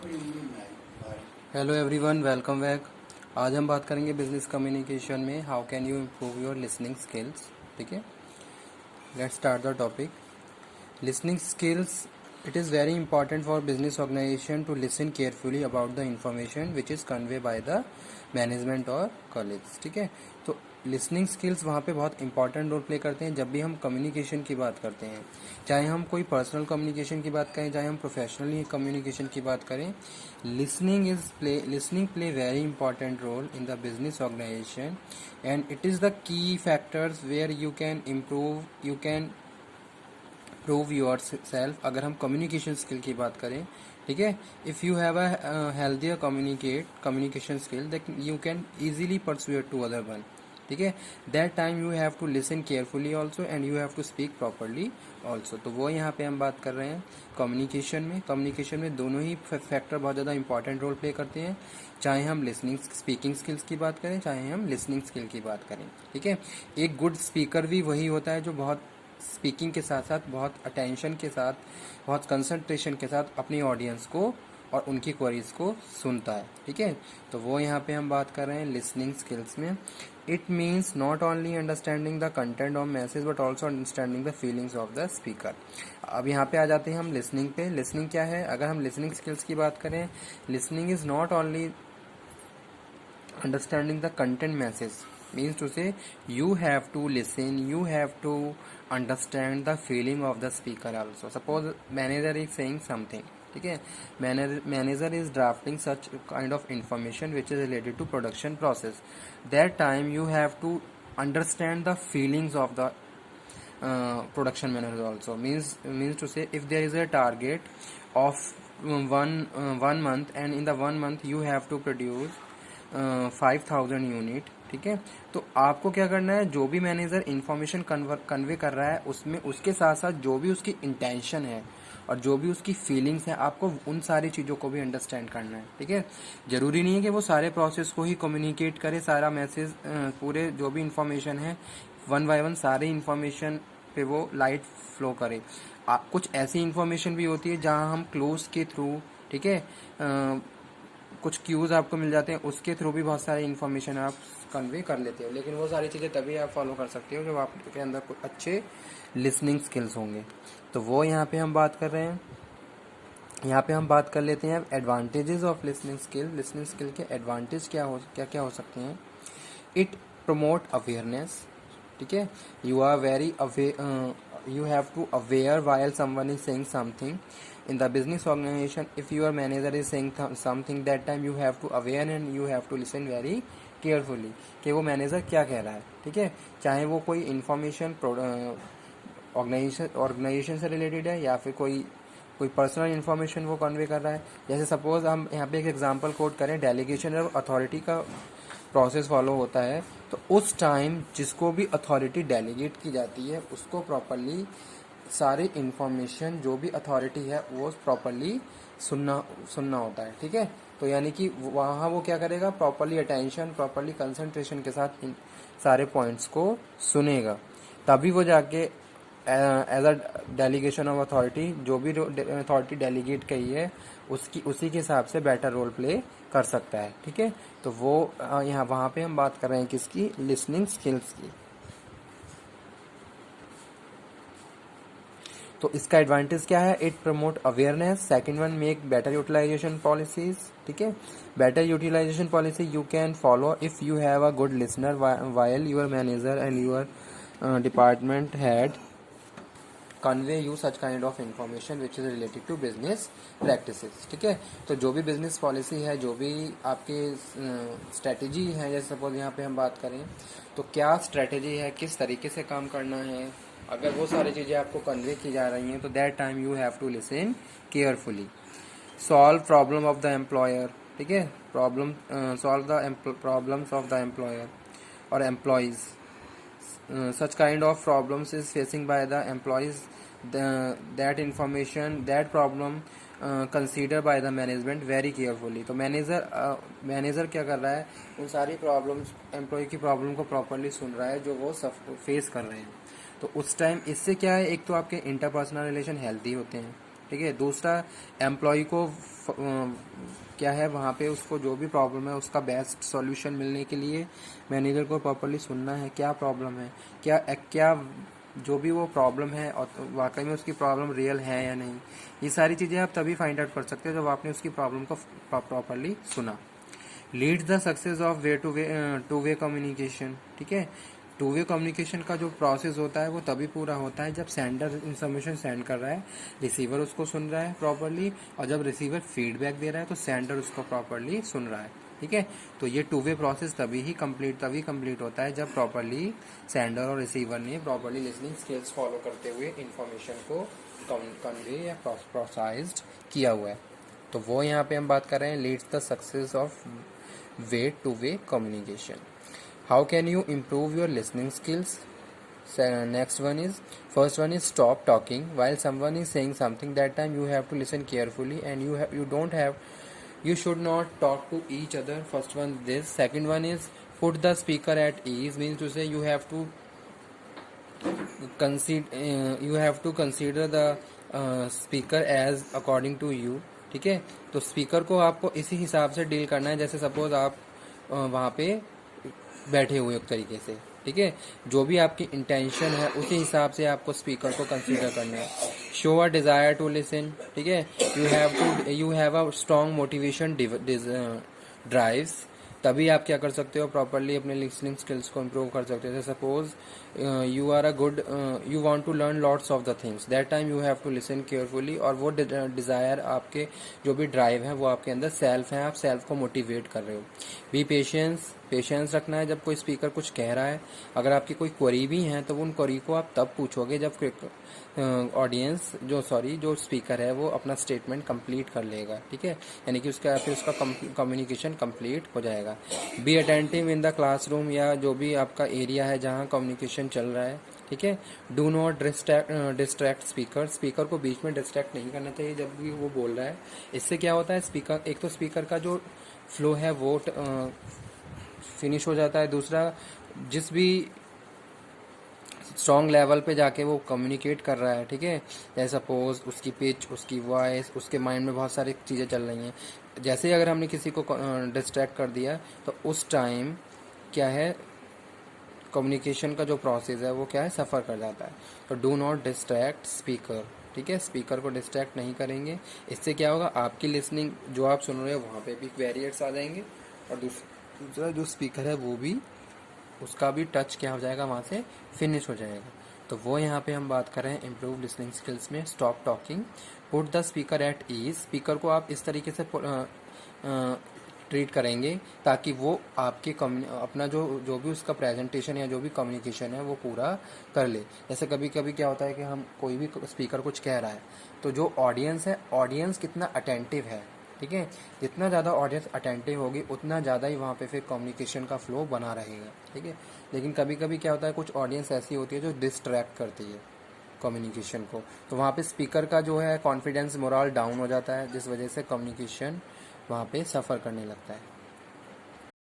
Hello everyone, welcome back. आज हम बात करेंगे बिजनेस कम्युनिकेशन में how can you improve your listening skills. ठीक है, let's start the topic. Listening skills, it is very important for business organization to listen carefully about the information which is conveyed by the management or colleagues। ठीक है, तो listening skills वहाँ पे बहुत important role play करते हैं जब भी हम कम्युनिकेशन की बात करते हैं, चाहे हम कोई पर्सनल कम्युनिकेशन की बात करें, चाहे हम प्रोफेशनली कम्युनिकेशन की बात करें। Listening play very important role in the business organization and it is the key factors where you can prove yourself. अगर हम कम्युनिकेशन स्किल की बात करें, ठीक है, if you have a healthier communication skill that you can easily persuade to other one. ठीक है, that time you have to listen carefully also and you have to speak properly also. तो वो यहाँ पे हम बात कर रहे हैं कम्युनिकेशन में दोनों ही फैक्टर बहुत ज़्यादा इंपॉर्टेंट रोल प्ले करते हैं, चाहे हम स्पीकिंग स्किल्स की बात करें, चाहे हम लिसनिंग स्किल की बात करें। ठीक है, एक गुड स्पीकर भी वही होता है जो बहुत स्पीकिंग के साथ साथ बहुत अटेंशन के साथ, बहुत कंसंट्रेशन के साथ अपनी ऑडियंस को और उनकी क्वेरीज को सुनता है। ठीक है, तो वो यहाँ पे हम बात कर रहे हैं लिसनिंग स्किल्स में। It means not only understanding the content of message but also understanding the feelings of the speaker. अब यहाँ पे आ जाते हैं हम लिसनिंग पे। लिसनिंग क्या है? अगर हम लिसनिंग स्किल्स की बात करें, listening is not only understanding the content message, means to say you have to listen, you have to understand the feeling of the speaker also. Suppose manager is saying something, ठीक है, manager is drafting such kind of information which is related to production process. That time you have to understand the feelings of the production manager also. Means to say if there is a target of one month and in the 1 month you have to produce 5000 unit. ठीक है, तो आपको क्या करना है, जो भी manager information convey कर रहा है उसमें उसके साथ साथ जो भी उसकी इंटेंशन है और जो भी उसकी फीलिंग्स है, आपको उन सारी चीज़ों को भी अंडरस्टैंड करना है। ठीक है, जरूरी नहीं है कि वो सारे प्रोसेस को ही कम्युनिकेट करे, सारा मैसेज पूरे जो भी इंफॉर्मेशन है वन बाय वन सारे इंफॉर्मेशन पे वो लाइट फ्लो करे। कुछ ऐसी इंफॉर्मेशन भी होती है जहाँ हम क्लोज के थ्रू, ठीक है, कुछ क्यूज आपको मिल जाते हैं, उसके थ्रू भी बहुत सारी इन्फॉर्मेशन आप कन्वे कर लेते हो। लेकिन वो सारी चीज़ें तभी आप फॉलो कर सकते हो जब आपके अंदर कुछ अच्छे लिसनिंग स्किल्स होंगे। तो वो यहाँ पे हम बात कर रहे हैं। यहाँ पे हम बात कर लेते हैं advantages of listening skill. Listening skill के एडवांटेज क्या क्या हो सकते हैं? It promote awareness. ठीक है, you are very aware, you have to aware while someone is saying something in the business organization. If your manager is saying something, that time you have to aware and you have to listen very carefully कि वो manager क्या कह रहा है। ठीक है, चाहे वो कोई इंफॉर्मेशन ऑर्गेनाइजेशन से रिलेटेड है या फिर कोई पर्सनल इन्फॉर्मेशन वो कन्वे कर रहा है। जैसे सपोज हम यहाँ पे एक एग्जांपल कोट करें, डेलीगेशन ऑफ अथॉरिटी का प्रोसेस फॉलो होता है, तो उस टाइम जिसको भी अथॉरिटी डेलीगेट की जाती है उसको प्रॉपरली सारी इन्फॉर्मेशन जो भी अथॉरिटी है वो प्रॉपरली सुनना होता है। ठीक है, तो यानी कि वहाँ वो क्या करेगा, प्रॉपरली अटेंशन, प्रॉपरली कंसंट्रेशन के साथ इन सारे पॉइंट्स को सुनेगा, तभी वो जाके as a delegation of authority जो भी अथॉरिटी डेलीगेट कही है उसी के हिसाब से बेटर रोल प्ले कर सकता है। ठीक है, तो वो यहाँ वहाँ पे हम बात कर रहे हैं किसकी? लिसनिंग स्किल्स की। तो इसका एडवांटेज क्या है? It promote awareness. Second one, make better utilization policies. ठीक है, better utilization policy you can follow if you have a good listener while your manager and your department head convey you such kind of information which is related to business practices. ठीक है, तो जो भी business policy है, जो भी आपके strategy है, जैसे सपोज यहाँ पे हम बात करें तो क्या स्ट्रेटेजी है, किस तरीके से काम करना है, अगर वो सारी चीज़ें आपको कन्वे की जा रही हैं तो that time you have to listen carefully. Solve problem of the employer. ठीक है, solve the problems of the employer और employees. Such kind of problems is facing by the employees, that information, that problem considered by the management very carefully। तो manager क्या कर रहा है, उन सारी प्रॉब्लम्स, एम्प्लॉय की प्रॉब्लम को प्रॉपरली सुन रहा है जो वो फेस कर रहे हैं। तो उस टाइम इससे क्या है, एक तो आपके इंटरपर्सनल रिलेशन हेल्दी होते हैं। ठीक है। दूसरा, एम्प्लॉय को क्या है वहाँ पे उसको जो भी प्रॉब्लम है उसका बेस्ट सॉल्यूशन मिलने के लिए मैनेजर को प्रॉपरली सुनना है, क्या प्रॉब्लम है, क्या क्या जो भी वो प्रॉब्लम है और वाकई में उसकी प्रॉब्लम रियल है या नहीं। ये सारी चीज़ें आप तभी फाइंड आउट कर सकते हो जब आपने उसकी प्रॉब्लम को प्रॉपरली सुना। Leads the success of two way communication, ठीक है। टू वे कम्युनिकेशन का जो प्रोसेस होता है वो तभी पूरा होता है जब सेंडर इंफॉर्मेशन सेंड कर रहा है, रिसीवर उसको सुन रहा है प्रॉपरली, और जब रिसीवर फीडबैक दे रहा है तो सेंडर उसको प्रॉपरली सुन रहा है, ठीक है। तो ये टू वे प्रोसेस तभी कंप्लीट होता है जब प्रॉपरली सेंडर और रिसीवर ने प्रॉपरली लिसनिंग स्किल्स फॉलो करते हुए इंफॉर्मेशन को कन्वे या प्रोसाइज्ड किया हुआ है। तो वो यहाँ पे हम बात कर रहे हैं leads the success of two way communication. How can you improve your listening skills? Next one is, first one is stop talking while someone is saying something. That time you have to listen carefully, and you should not talk to each other. First one this. Second one is put the speaker at ease, means to say you have to consider the speaker as according to you, ठीक है। तो speaker को आपको इसी हिसाब से deal करना है जैसे सपोज आप वहाँ पे बैठे हुए एक तरीके से, ठीक है। जो भी आपकी इंटेंशन है उसी हिसाब से आपको स्पीकर को कंसीडर करना है। Show a desire to listen, ठीक है। You have a strong motivation drives, तभी आप क्या कर सकते हो प्रॉपरली अपने लिसनिंग स्किल्स को इम्प्रूव कर सकते हो। जैसे suppose you want to learn lots of the things, that time you have to listen carefully, और वो डिजायर आपके जो भी ड्राइव है वो आपके अंदर सेल्फ है, आप सेल्फ को मोटिवेट कर रहे हो। बी पेशेंस रखना है जब कोई स्पीकर कुछ कह रहा है। अगर आपकी कोई क्वेरी भी है तो उन क्वेरी को आप तब पूछोगे जब जो स्पीकर है वो अपना स्टेटमेंट कंप्लीट कर लेगा, ठीक है। यानी कि फिर उसका कम्युनिकेशन कंप्लीट हो जाएगा। Be attentive in the classroom, या जो भी आपका एरिया है जहाँ कम्युनिकेशन चल रहा है, ठीक है। डू नॉट डिस्ट्रैक्ट स्पीकर को बीच में डिस्ट्रैक्ट नहीं करना चाहिए जब भी वो बोल रहा है। इससे क्या होता है, एक तो स्पीकर का जो फ्लो है वो फिनिश हो जाता है। दूसरा, जिस भी स्ट्रॉन्ग लेवल पे जाके वो कम्युनिकेट कर रहा है, ठीक है, जैसे सपोज उसकी पिच, उसकी वॉइस, उसके माइंड में बहुत सारी चीज़ें चल रही हैं, जैसे ही अगर हमने किसी को डिस्ट्रैक्ट कर दिया तो उस टाइम क्या है, कम्युनिकेशन का जो प्रोसेस है वो क्या है, सफ़र कर जाता है। तो डू नॉट डिस्ट्रैक्ट स्पीकर, ठीक है। स्पीकर को डिस्ट्रैक्ट नहीं करेंगे। इससे क्या होगा, आपकी लिसनिंग जो आप सुन रहे हो वहाँ पे भी वेरिएट्स आ जाएंगे, और दूसरा जो स्पीकर है वो भी, उसका भी टच क्या हो जाएगा, वहाँ से फिनिश हो जाएगा। तो वो यहाँ पे हम बात कर रहे हैं इम्प्रूव लिसनिंग स्किल्स में। Stop talking, put the speaker at ease, speaker को आप इस तरीके से ट्रीट करेंगे ताकि वो आपके अपना जो भी उसका प्रेजेंटेशन या जो भी कम्युनिकेशन है वो पूरा कर ले। जैसे कभी कभी क्या होता है कि हम कोई भी स्पीकर कुछ कह रहा है तो जो ऑडियंस है, ऑडियंस कितना अटेंटिव है, ठीक है। जितना ज़्यादा ऑडियंस अटेंटिव होगी उतना ज़्यादा ही वहाँ पे फिर कम्युनिकेशन का फ्लो बना रहेगा, ठीक है। लेकिन कभी कभी क्या होता है, कुछ ऑडियंस ऐसी होती है जो डिस्ट्रैक्ट करती है कम्युनिकेशन को, तो वहाँ पे स्पीकर का जो है कॉन्फिडेंस, मोरल डाउन हो जाता है, जिस वजह से कम्युनिकेशन वहाँ पे सफ़र करने लगता है।